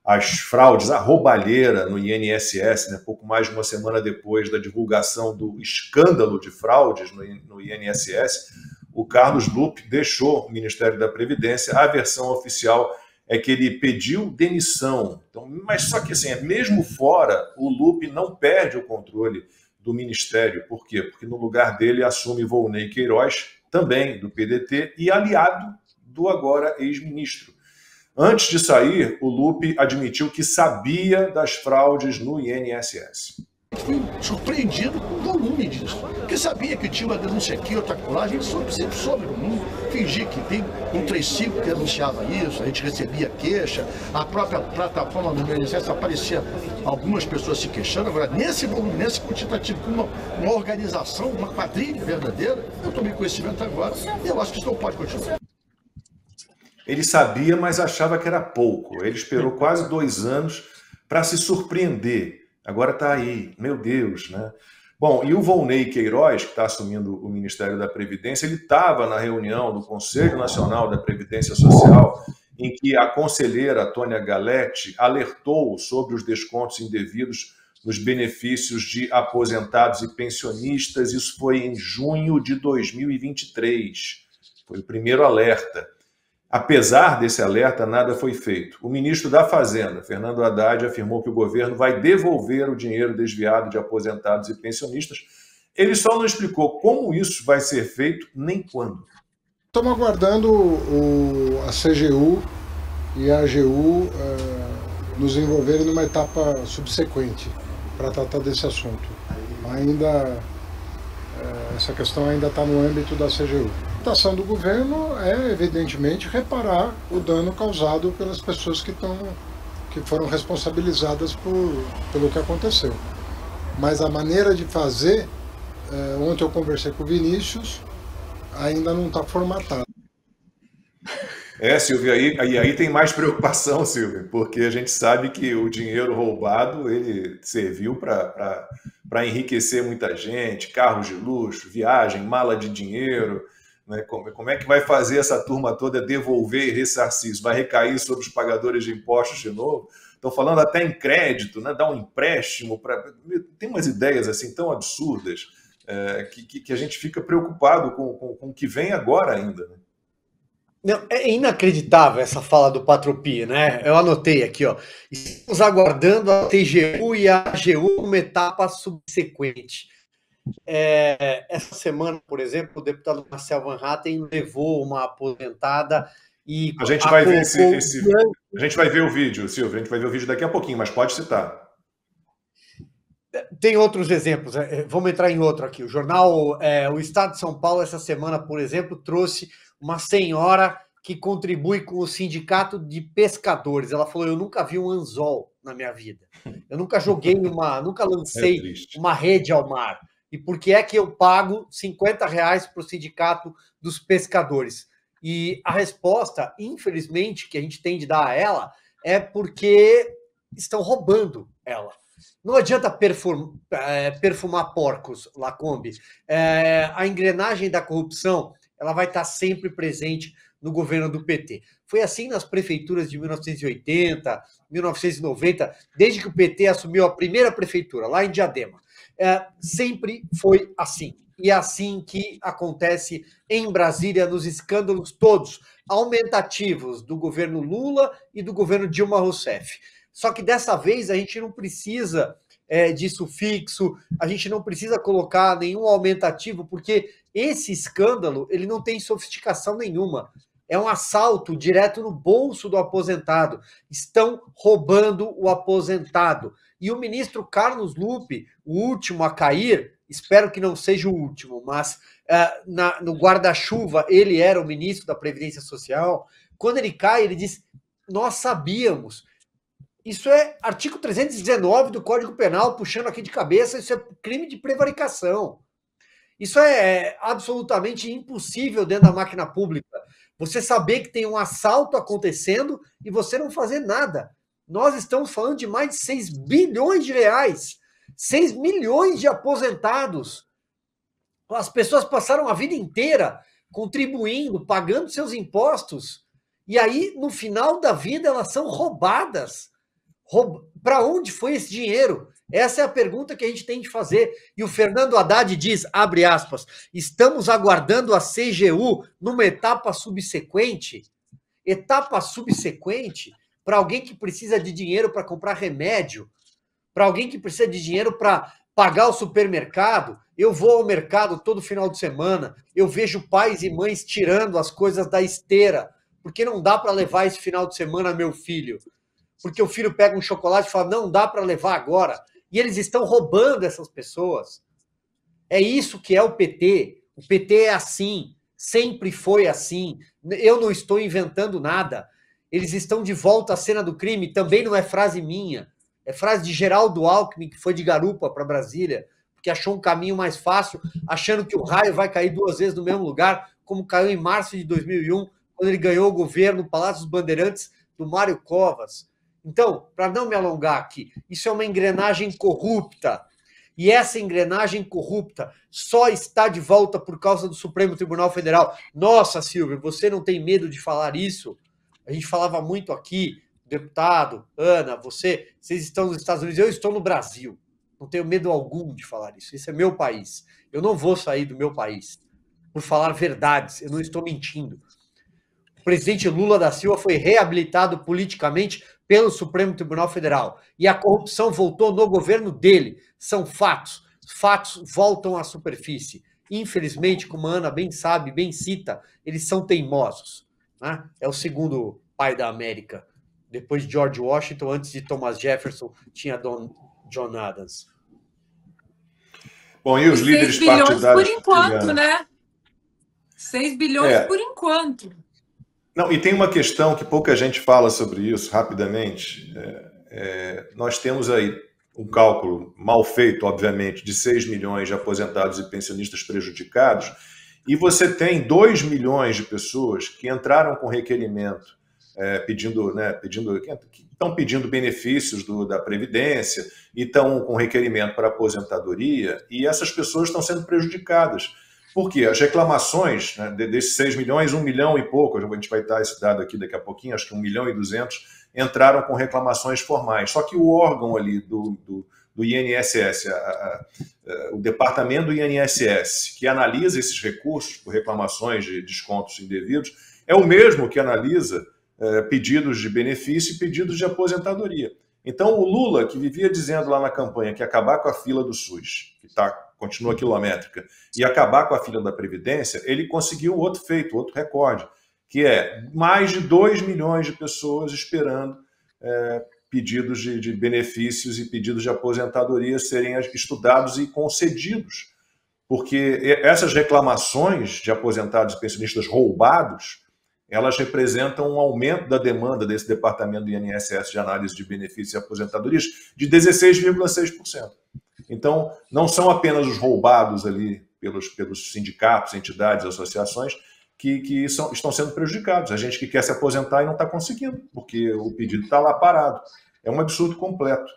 as fraudes, a roubalheira no INSS, né, pouco mais de uma semana depois da divulgação do escândalo de fraudes no INSS, o Carlos Lupe deixou o Ministério da Previdência. A versão oficial é que ele pediu demissão. Então, mas só que, assim, mesmo fora, o Lupe não perde o controle do Ministério. Por quê? Porque no lugar dele assume Volney Queiroz, também do PDT, e aliado do agora ex-ministro. Antes de sair, o Lupe admitiu que sabia das fraudes no INSS. Fui surpreendido com o volume disso, porque sabia que tinha uma denúncia aqui, outra lá, a gente sempre soube no mundo, fingia que tem um 35 que denunciava isso, a gente recebia queixa, a própria plataforma do INSS aparecia algumas pessoas se queixando. Agora, nesse volume, nesse quantitativo, com uma organização, uma quadrilha verdadeira, eu tomei conhecimento agora e eu acho que isso não pode continuar. Ele sabia, mas achava que era pouco. Ele esperou quase 2 anos para se surpreender. Agora está aí, meu Deus, né? Bom, e o Volney Queiroz, que está assumindo o Ministério da Previdência, ele estava na reunião do Conselho Nacional da Previdência Social, em que a conselheira Tônia Galetti alertou sobre os descontos indevidos nos benefícios de aposentados e pensionistas. Isso foi em junho de 2023. Foi o primeiro alerta. Apesar desse alerta, nada foi feito. O ministro da Fazenda, Fernando Haddad, afirmou que o governo vai devolver o dinheiro desviado de aposentados e pensionistas. Ele só não explicou como isso vai ser feito nem quando. Estamos aguardando a CGU e a AGU nos envolverem numa etapa subsequente para tratar desse assunto. Essa questão ainda está no âmbito da CGU. A ação do governo é, evidentemente, reparar o dano causado pelas pessoas que foram responsabilizadas pelo que aconteceu. Mas a maneira de fazer, ontem eu conversei com o Vinícius, ainda não está formatada. Silvio, e aí tem mais preocupação, Silvio, porque a gente sabe que o dinheiro roubado ele serviu para enriquecer muita gente, carros de luxo, viagem, mala de dinheiro. Né? Como é que vai fazer essa turma toda devolver e ressarcir isso? Vai recair sobre os pagadores de impostos de novo? Estão falando até em crédito, né? Dar um empréstimo. Tem umas ideias assim tão absurdas que a gente fica preocupado com o que vem agora ainda. Né? Não, é inacreditável essa fala do Patropi, né? Eu anotei aqui, ó. Estamos aguardando a TGU e a AGU como etapa subsequente. Essa semana, por exemplo, o deputado Marcel Van Hatten levou uma aposentada e... A gente vai ver a gente vai ver o vídeo, Silvio, a gente vai ver o vídeo daqui a pouquinho, mas pode citar. Tem outros exemplos, vamos entrar em outro aqui. O jornal O Estado de São Paulo, essa semana, por exemplo, trouxe uma senhora que contribui com o sindicato de pescadores. Ela falou, eu nunca vi um anzol na minha vida. Eu nunca nunca lancei uma rede ao mar. E por que é que eu pago R$50 para o sindicato dos pescadores? E a resposta, infelizmente, que a gente tem de dar a ela é porque estão roubando ela. Não adianta perfumar porcos, Lacombe. A engrenagem da corrupção ela vai estar sempre presente no governo do PT. Foi assim nas prefeituras de 1980, 1990, desde que o PT assumiu a primeira prefeitura, lá em Diadema. Sempre foi assim. E é assim que acontece em Brasília, nos escândalos todos aumentativos do governo Lula e do governo Dilma Rousseff. Só que dessa vez a gente não precisa de sufixo, a gente não precisa colocar nenhum aumentativo, porque esse escândalo ele não tem sofisticação nenhuma. É um assalto direto no bolso do aposentado. Estão roubando o aposentado. E o ministro Carlos Lupe, o último a cair, espero que não seja o último, mas no guarda-chuva ele era o ministro da Previdência Social. Quando ele cai, ele diz, nós sabíamos. Isso é artigo 319 do Código Penal, puxando aqui de cabeça, isso é crime de prevaricação. Isso é absolutamente impossível dentro da máquina pública. Você saber que tem um assalto acontecendo e você não fazer nada. Nós estamos falando de mais de 6 bilhões de reais. 6 milhões de aposentados. As pessoas passaram a vida inteira contribuindo, pagando seus impostos. E aí, no final da vida, elas são roubadas. Para onde foi esse dinheiro? Essa é a pergunta que a gente tem de fazer. E o Fernando Haddad diz, abre aspas, estamos aguardando a CGU numa etapa subsequente. Etapa subsequente para alguém que precisa de dinheiro para comprar remédio, para alguém que precisa de dinheiro para pagar o supermercado. Eu vou ao mercado todo final de semana, eu vejo pais e mães tirando as coisas da esteira, porque não dá para levar esse final de semana meu filho. Porque o filho pega um chocolate e fala, não dá para levar agora. E eles estão roubando essas pessoas. É isso que é o PT. O PT é assim, sempre foi assim. Eu não estou inventando nada. Eles estão de volta à cena do crime. Também não é frase minha. É frase de Geraldo Alckmin, que foi de garupa para Brasília, porque achou um caminho mais fácil, achando que o raio vai cair 2 vezes no mesmo lugar, como caiu em março de 2001, quando ele ganhou o governo no Palácio dos Bandeirantes, do Mário Covas. Então, para não me alongar aqui, isso é uma engrenagem corrupta. E essa engrenagem corrupta só está de volta por causa do Supremo Tribunal Federal. Nossa, Silvio, você não tem medo de falar isso? A gente falava muito aqui, deputado, Ana, vocês estão nos Estados Unidos, eu estou no Brasil. Não tenho medo algum de falar isso. Esse é meu país. Eu não vou sair do meu país por falar verdades. Eu não estou mentindo. O presidente Lula da Silva foi reabilitado politicamente pelo Supremo Tribunal Federal. E a corrupção voltou no governo dele. São fatos. Fatos voltam à superfície. Infelizmente, como a Ana bem sabe, bem cita, eles são teimosos. Né? É o segundo pai da América. Depois de George Washington, antes de Thomas Jefferson, tinha John Adams. Bom, e os líderes partidários... por enquanto, né? 6 bilhões por enquanto. Não, e tem uma questão que pouca gente fala sobre isso, rapidamente. Nós temos aí um cálculo mal feito, obviamente, de 6 milhões de aposentados e pensionistas prejudicados, e você tem 2 milhões de pessoas que entraram com requerimento estão pedindo benefícios da Previdência e estão com requerimento para aposentadoria, e essas pessoas estão sendo prejudicadas. Por quê? As reclamações, né, desses 6 milhões, 1 milhão e pouco, a gente vai dar esse dado aqui daqui a pouquinho, acho que 1 milhão e 200 entraram com reclamações formais. Só que o órgão ali do INSS, o departamento do INSS, que analisa esses recursos por reclamações de descontos indevidos, é o mesmo que analisa pedidos de benefício e pedidos de aposentadoria. Então, o Lula, que vivia dizendo lá na campanha que ia acabar com a fila do SUS, que continua quilométrica, e acabar com a fila da Previdência, ele conseguiu outro feito, outro recorde, que é mais de 2 milhões de pessoas esperando pedidos de benefícios e pedidos de aposentadoria serem estudados e concedidos. Porque essas reclamações de aposentados e pensionistas roubados, elas representam um aumento da demanda desse departamento do INSS de análise de benefícios e aposentadorias de 16,6%. Então, não são apenas os roubados ali pelos sindicatos, entidades, associações que estão sendo prejudicados. A gente que quer se aposentar e não está conseguindo, porque o pedido está lá parado. É um absurdo completo.